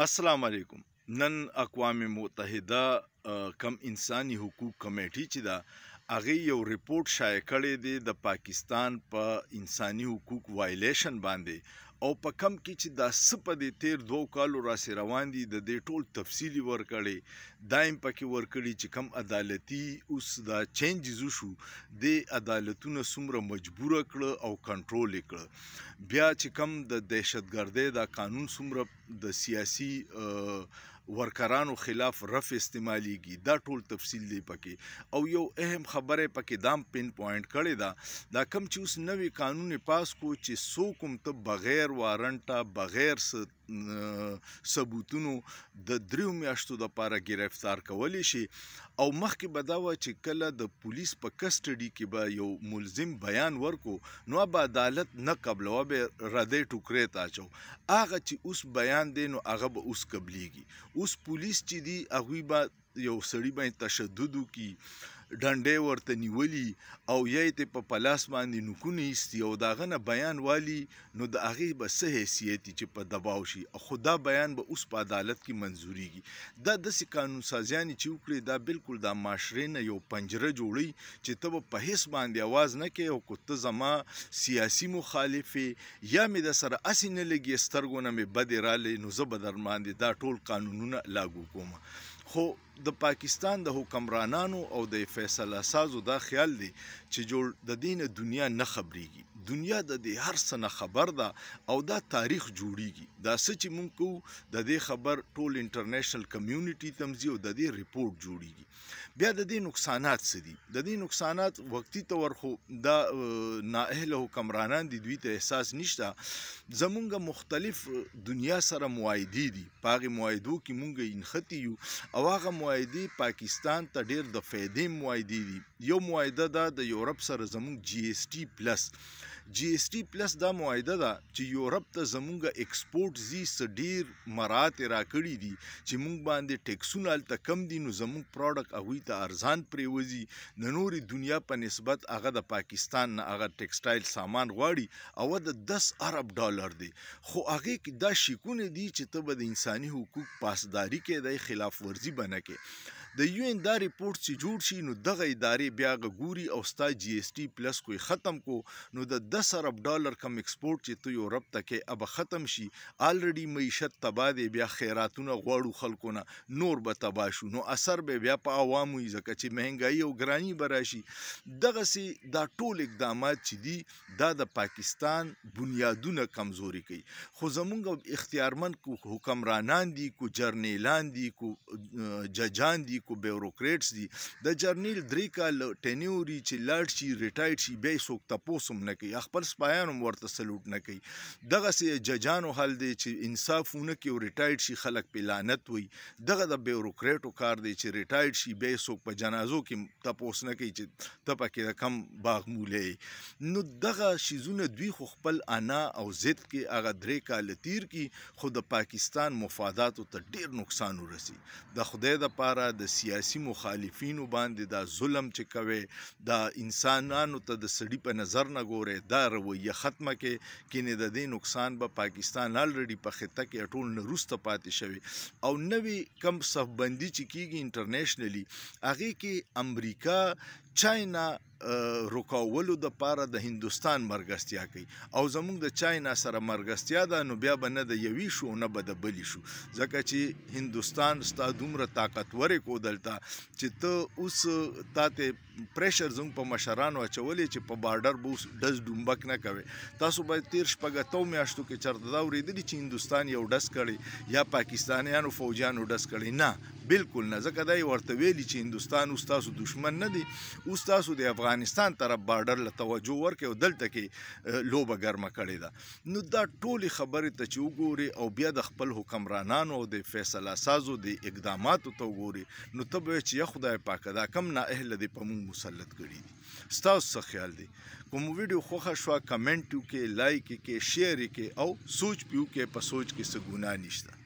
السلام علیکم. نن اقوام متحده کم انساني حقوق کمیټې چې دا هغه یو ریپورت شایع کړی دی د پاکستان په انساني حقوق وایلیشن باندې او په کم کې چې دا څه په دې تیر 2 کالو راسې روان دي د دې ټول تفصیلي ورکړی دایم پکې ورکړي چې کم عدالتي اوس دا چینجز وشو د عدالتونو څومره مجبوره کړه او کنټرول کړه بیا چې کم د دهشتګردۍ دا قانون څومره د سیاسي ورکرانو خلاف رف استعمالیږي دا ټول تفصیل دی پکې او یو اهم خبره پکې دام پین پوینټ کړی دا کم چې اوس نوی قانون پاس کو چې څوک هم ته بغیر وارنټه بغیر ثبوتونو د 3 میاشتو دپاره ګرفتار کولی شي او مخکې به دا وه چې کله د پولیس په کسټډي کې به یو ملزم بیان ورکو نو به عدالت نه قبلوه به ردی ټوکرې ته اچو هغه چې اوس بیان دی نو هغه به اوس قبلیږي اوس پولیس چې دی هغوی به یو سړي باندې تشدد وکړي ډنډې ورته نیولي او یا یې په پلاس باندې نوکونه ایستي او د هغه نه بیان والي نو د هغې به څه حیثیت چې په دباو شي خو دا بیان به اوس په عدالت کې منظوریږي دا داسې قانون سازیانې چې وکړي دا بالکل د معاشرې نه یو پنجره جوړوي چې ته به په هیڅ باندې اواز نه کوې او که ته زما سیاسي مخالف یا مې د سره هسې نه لګي سترګو نه مې بدې رالی نو زه به در باندې دا ټول قانونونه لاګو کوم خو د پاکستان د حکمرانانو او د فیصله سازو دا خیال دی چې جوړ د دین دنیا نه خبريږي دنیا د دې هر څه نه خبر ده او دا تاریخ جوړیږي دا څه چې مونږ کوو د دې خبر ټول انټرنیشنل کمیونټي تمزي او د دې ریپورت جوړیږي بیا د دې نقصانات څه دي د دې نقصانات وقتی تور خو دا نااهله حکمرانان دي دوی ته احساس نشته زمونږ مختلف دنیا سره معاهدې دي په هغې معاهدو کې مونږ انختی یو او هغه معاهدې پاکستان ته ډېر د فایدې معاهدې دي یو معاهده ده د یورپ سره زمونږ جی ایس ټي پلس دا معاهده ده چې یورپ ته زمونږ ایکسپورټ زی څه ډېر مراعات یې راکړي دي چې مونږ باندې ټیکسونه هلته کم دي نو زمونږ پروډکټ هغوی ته ارزان پرېوځي د نورې دنیا په نسبت هغه د پاکستان نه هغه ټیکسټایل سامان غواړي او د 10 ارب ډالر دی خو هغې کې دا شیکونه دي چې ته به د انساني حقوق پاسداري کې د خلاف ورزي به نه کې د یو ان دا ریپورت چې جوړ شي نو دغه ادارې بیا ګوري او ستا جی ایس ټي پلس کوی ختم کو نو د 10 ارب ډالر کم ایکسپورټ چې ته یورپ ته کې اب ختم شي الریډي معیشت تباه دی بیا خیراتونه غواړو خلکو نه نور به تباه شو نو اثر به بیا په عوامو یې ځکه چې مهنګایي او ګراني به راشي دغسې دا ټول اقدامات چې دي دا د پاکستان بنیادونه کمزوري کوي خو زمونږ اختیارمند کو حکمرانان دي کو جرنیلان دي کو ججان دي کو بیوروکریټس دي د جرنیل 3 کال ټینیوري چې لاړ شي ریټایرډ شي بیا یې څوک تپوس هم نه کوي خپل سپایان هم ورته سلوټ نه کوي دغسې ججانو حال دی چې انصاف ونه کوي او ریټایرډ شي خلک پې لعنت وایي دغه د بیوروکریټو کار دی چې ریټایرډ شي بیا یې څوک په جنازو کې تپوس نه کوي چې ته پکې د کم باغمولی نو دغه شیزونه دوی خو خپل انا او ضد کې هغه 3 کاله تیر کی خو د پاکستان مفاداتو ته ډیر نقصان ورسي د خدای دپاره د سیاسي مخالفینو باندې دا ظلم چې کوي دا انسانانو ته د سړي په نظر نه ګورې دا رویه ختمه کې کینې د دې نقصان به پاکستان الریډي په خطه کې ټول نه وروسته پاتې شوی او نوی کم صفبندي چې کیږي انټرنیشنلی هغې کې امریکا چاینا رکاولو د پاره د هندوستان مرګستیا کوي او زمونږ د چاینا سره مرګستیا ده نو بیا به نه د یوې شو نه به د بلې شو ځکه چې هندوستان ستا دومره طاقتورې کو دلته چې ته اوس تا ته پریشر زموږ په مشرانو اچولی چې په بارډر به اوس ډز ډومبک نه کوي تاسو باید تیر شپږ اتو میاشتو کې چېرته دا اورېدلي چې هندوستان یو ډز کړی یا پاکستانیانو فوجیانو ډز کړی نه بالکل نه ځکه دا یې ورته ویلي چې هندوستان اوس تاسو دشمن نه دی اوس تاسو د افغانستان طرف بارډر له توجه ورکړئ او دلته کې لوبه ګرمه کړې ده نو دا ټولې خبرې ته چې وګورې او بیا د خپل حکمرانانو او د فیصله سازو د اقداماتو ته وګورې نو ته به وایې چې یا خدای پاکه دا کم نااهله دی په موږ مسلط کړي دي ستاسو څه خیال دی کوم ویډیو خوښه شوه کمنټ وکړئ لایک یې کړئ شیر یې کړئ او سوچ پې وکړئ په سوچ کې څه ګناه نشته